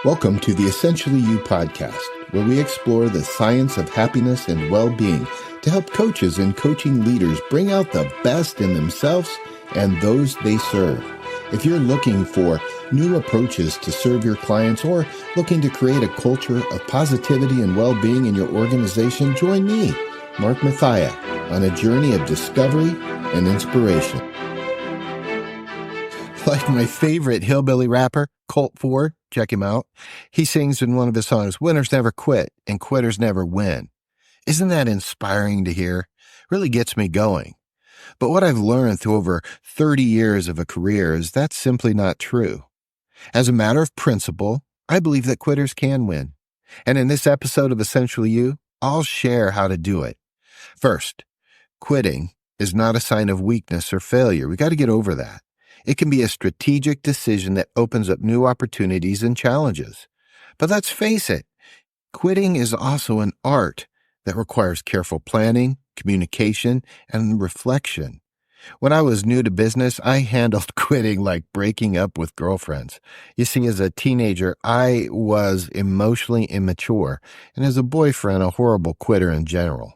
Welcome to the Essentially You podcast, where we explore the science of happiness and well-being to help coaches and coaching leaders bring out the best in themselves and those they serve. If you're looking for new approaches to serve your clients or looking to create a culture of positivity and well-being in your organization, join me, Mark Mathia, on a journey of discovery and inspiration. Like my favorite hillbilly rapper, Colt Ford, check him out. He sings in one of his songs, "Winners never quit and quitters never win." Isn't that inspiring to hear? Really gets me going. But what I've learned through over 30 years of a career is that's simply not true. As a matter of principle, I believe that quitters can win. And in this episode of Essentially You, I'll share how to do it. First, quitting is not a sign of weakness or failure. We got to get over that. It can be a strategic decision that opens up new opportunities and challenges. But let's face it, quitting is also an art that requires careful planning, communication, and reflection. When I was new to business, I handled quitting like breaking up with girlfriends. You see, as a teenager, I was emotionally immature, and as a boyfriend, a horrible quitter in general.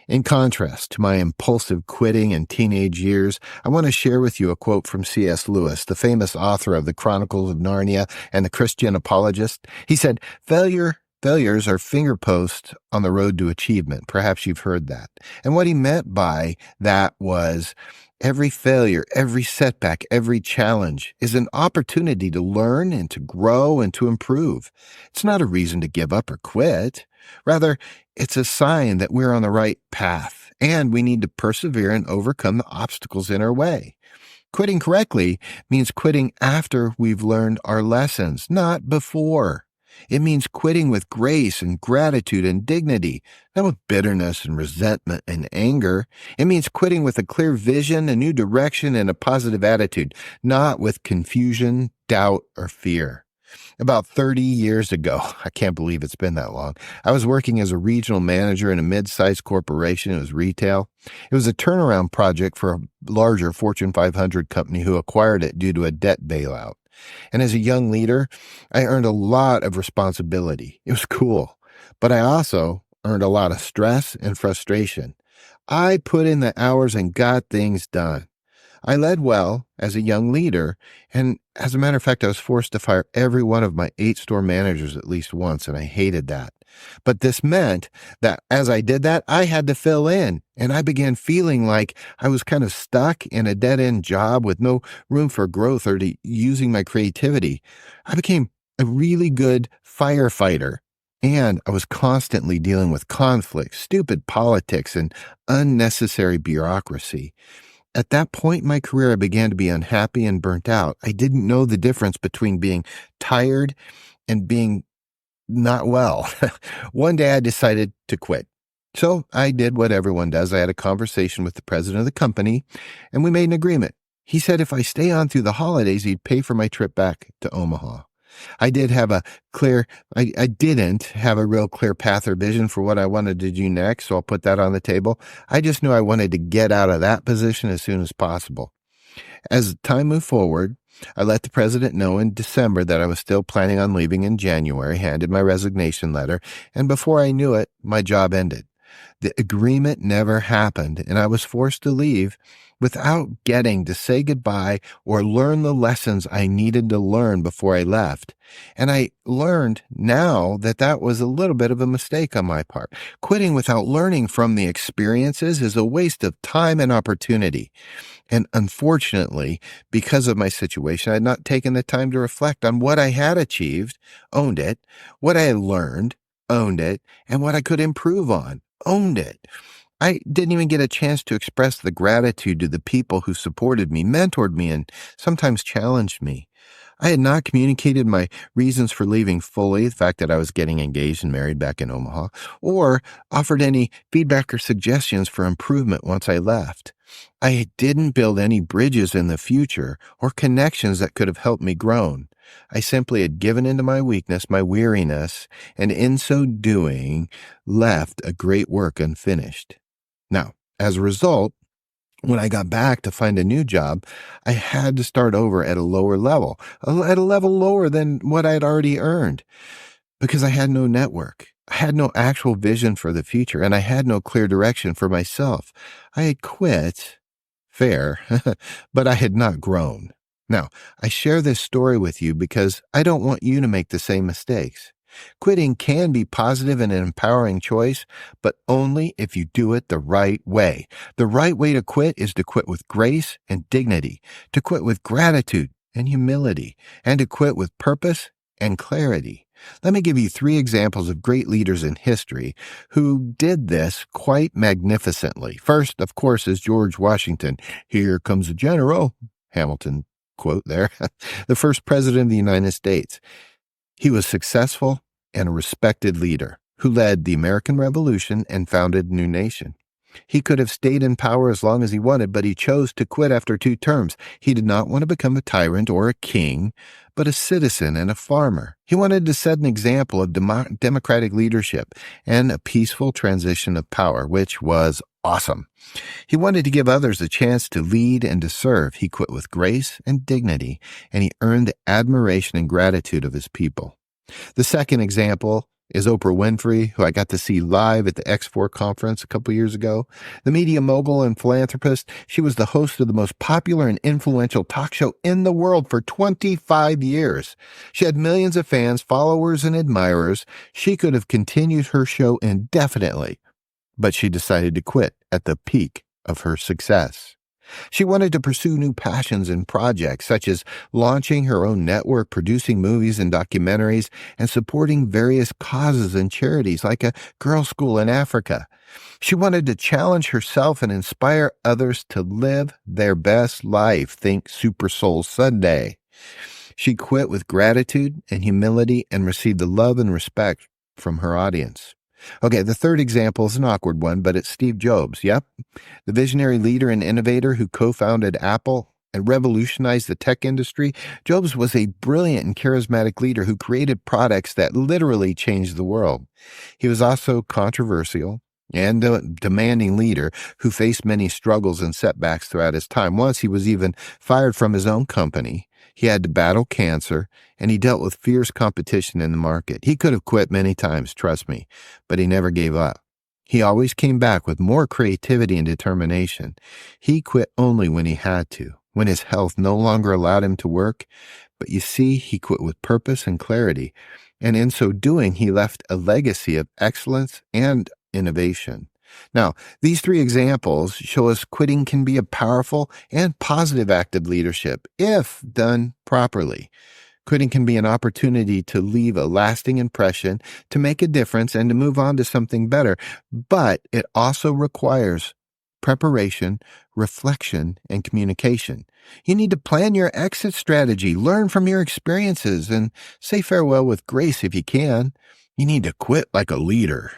In contrast to my impulsive quitting in teenage years, I want to share with you a quote from C.S. Lewis, the famous author of the Chronicles of Narnia and the Christian Apologist. He said, Failures are fingerposts on the road to achievement." Perhaps you've heard that. And what he meant by that was every failure, every setback, every challenge is an opportunity to learn and to grow and to improve. It's not a reason to give up or quit. Rather, it's a sign that we're on the right path and we need to persevere and overcome the obstacles in our way. Quitting correctly means quitting after we've learned our lessons, not before. It means quitting with grace and gratitude and dignity, not with bitterness and resentment and anger. It means quitting with a clear vision, a new direction, and a positive attitude, not with confusion, doubt, or fear. About 30 years ago, I can't believe it's been that long, I was working as a regional manager in a mid-sized corporation. It was retail. It was a turnaround project for a larger Fortune 500 company who acquired it due to a debt bailout. And as a young leader, I earned a lot of responsibility. It was cool, but I also earned a lot of stress and frustration. I put in the hours and got things done. I led well as a young leader, and as a matter of fact, I was forced to fire every one of my 8 store managers at least once, and I hated that. But this meant that as I did that, I had to fill in, and I began feeling like I was kind of stuck in a dead-end job with no room for growth or to using my creativity. I became a really good firefighter, and I was constantly dealing with conflict, stupid politics, and unnecessary bureaucracy. At that point in my career, I began to be unhappy and burnt out. I didn't know the difference between being tired and being not well. One day I decided to quit. So I did what everyone does. I had a conversation with the president of the company, and we made an agreement. He said if I stay on through the holidays, he'd pay for my trip back to Omaha. I didn't have a real clear path or vision for what I wanted to do next, so I'll put that on the table. I just knew I wanted to get out of that position as soon as possible. As time moved forward, I let the president know in December that I was still planning on leaving in January, handed my resignation letter, and before I knew it, my job ended. The agreement never happened, and I was forced to leave without getting to say goodbye or learn the lessons I needed to learn before I left. And I learned now that that was a little bit of a mistake on my part. Quitting without learning from the experiences is a waste of time and opportunity. And unfortunately, because of my situation, I had not taken the time to reflect on what I had achieved, owned it, what I had learned, owned it, and what I could improve on, owned it. I didn't even get a chance to express the gratitude to the people who supported me, mentored me, and sometimes challenged me. I had not communicated my reasons for leaving fully, the fact that I was getting engaged and married back in Omaha, or offered any feedback or suggestions for improvement once I left. I didn't build any bridges in the future or connections that could have helped me grow. I simply had given into my weakness, my weariness, and in so doing, left a great work unfinished. Now, as a result, When I got back to find a new job, I had to start over at a lower level, at a level lower than what I'd already earned, because I had no network. I had no actual vision for the future, and I had no clear direction for myself. I had quit, fair, but I had not grown. Now, I share this story with you because I don't want you to make the same mistakes. Quitting can be positive and an empowering choice, but only if you do it the right way. The right way to quit is to quit with grace and dignity, to quit with gratitude and humility, and to quit with purpose and clarity. Let me give you 3 examples of great leaders in history who did this quite magnificently. First, of course, is George Washington. "Here comes a general," Hamilton quote there, the first president of the United States. He was successful and a respected leader who led the American Revolution and founded a new nation. He could have stayed in power as long as he wanted, but he chose to quit after 2 terms. He did not want to become a tyrant or a king, but a citizen and a farmer. He wanted to set an example of democratic leadership and a peaceful transition of power, which was awesome. He wanted to give others a chance to lead and to serve. He quit with grace and dignity, and he earned the admiration and gratitude of his people. The second example is Oprah Winfrey, who I got to see live at the X4 conference a couple years ago. The media mogul and philanthropist, she was the host of the most popular and influential talk show in the world for 25 years. She had millions of fans, followers, and admirers. She could have continued her show indefinitely, but she decided to quit at the peak of her success. She wanted to pursue new passions and projects, such as launching her own network, producing movies and documentaries, and supporting various causes and charities like a girls' school in Africa. She wanted to challenge herself and inspire others to live their best life. Think Super Soul Sunday. She quit with gratitude and humility and received the love and respect from her audience. Okay, the third example is an awkward one, but it's Steve Jobs. Yep, the visionary leader and innovator who co-founded Apple and revolutionized the tech industry. Jobs was a brilliant and charismatic leader who created products that literally changed the world. He was also controversial and a demanding leader who faced many struggles and setbacks throughout his time. Once he was even fired from his own company. He had to battle cancer, and he dealt with fierce competition in the market. He could have quit many times, trust me, but he never gave up. He always came back with more creativity and determination. He quit only when he had to, when his health no longer allowed him to work. But you see, he quit with purpose and clarity, and in so doing, he left a legacy of excellence and innovation. Now, these 3 examples show us quitting can be a powerful and positive act of leadership if done properly. Quitting can be an opportunity to leave a lasting impression, to make a difference, and to move on to something better. But it also requires preparation, reflection, and communication. You need to plan your exit strategy, learn from your experiences, and say farewell with grace if you can. You need to quit like a leader.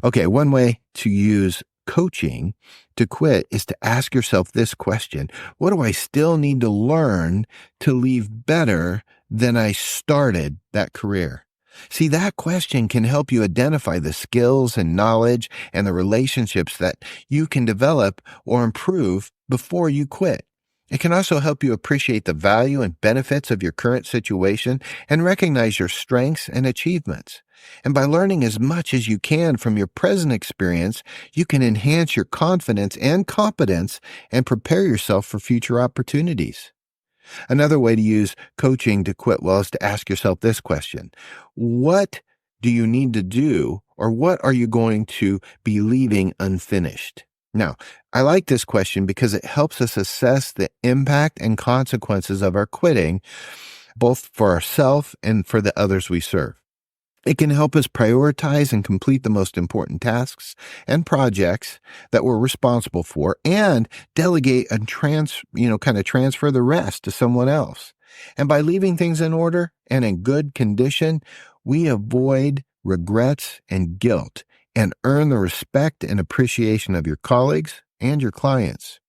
Okay, one way to use coaching to quit is to ask yourself this question: what do I still need to learn to leave better than I started that career? See, that question can help you identify the skills and knowledge and the relationships that you can develop or improve before you quit. It can also help you appreciate the value and benefits of your current situation and recognize your strengths and achievements. And by learning as much as you can from your present experience, you can enhance your confidence and competence and prepare yourself for future opportunities. Another way to use coaching to quit well is to ask yourself this question: what do you need to do, or what are you going to be leaving unfinished? Now, I like this question because it helps us assess the impact and consequences of our quitting, both for ourselves and for the others we serve. It can help us prioritize and complete the most important tasks and projects that we're responsible for, and delegate and transfer the rest to someone else. And by leaving things in order and in good condition, we avoid regrets and guilt and earn the respect and appreciation of your colleagues and your clients.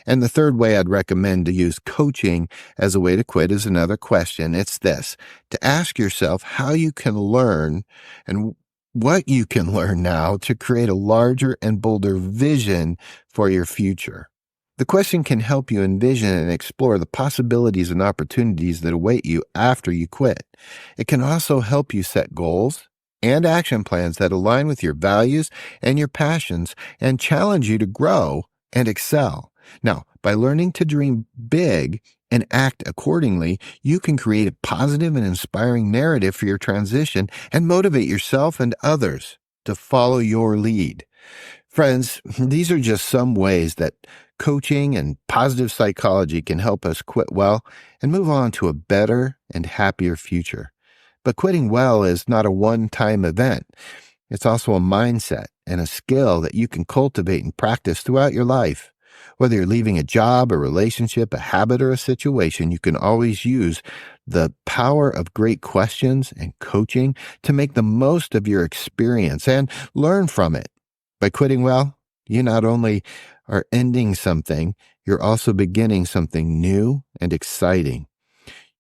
And the third way I'd recommend to use coaching as a way to quit is another question. It's this: to ask yourself how you can learn and what you can learn now to create a larger and bolder vision for your future. The question can help you envision and explore the possibilities and opportunities that await you after you quit. It can also help you set goals and action plans that align with your values and your passions and challenge you to grow and excel. Now, by learning to dream big and act accordingly, you can create a positive and inspiring narrative for your transition and motivate yourself and others to follow your lead. Friends, these are just some ways that coaching and positive psychology can help us quit well and move on to a better and happier future. But quitting well is not a one-time event. It's also a mindset and a skill that you can cultivate and practice throughout your life. Whether you're leaving a job, a relationship, a habit, or a situation, you can always use the power of great questions and coaching to make the most of your experience and learn from it. By quitting well, you not only are ending something, you're also beginning something new and exciting.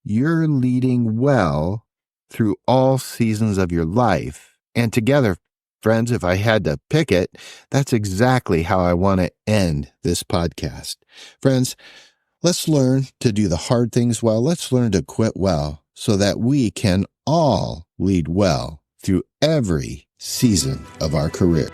You're leading well through all seasons of your life. And together, friends, if I had to pick it, that's exactly how I want to end this podcast. Friends, let's learn to do the hard things well. Let's learn to quit well so that we can all lead well through every season of our career.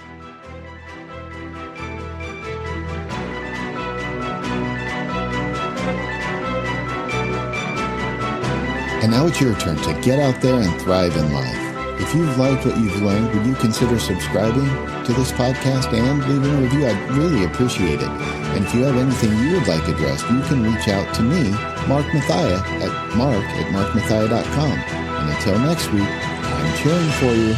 And now it's your turn to get out there and thrive in life. If you've liked what you've learned, would you consider subscribing to this podcast and leaving a review? I'd really appreciate it. And if you have anything you would like addressed, you can reach out to me, Mark Mathia, at mark@markmathia.com. And until next week, I'm cheering for you.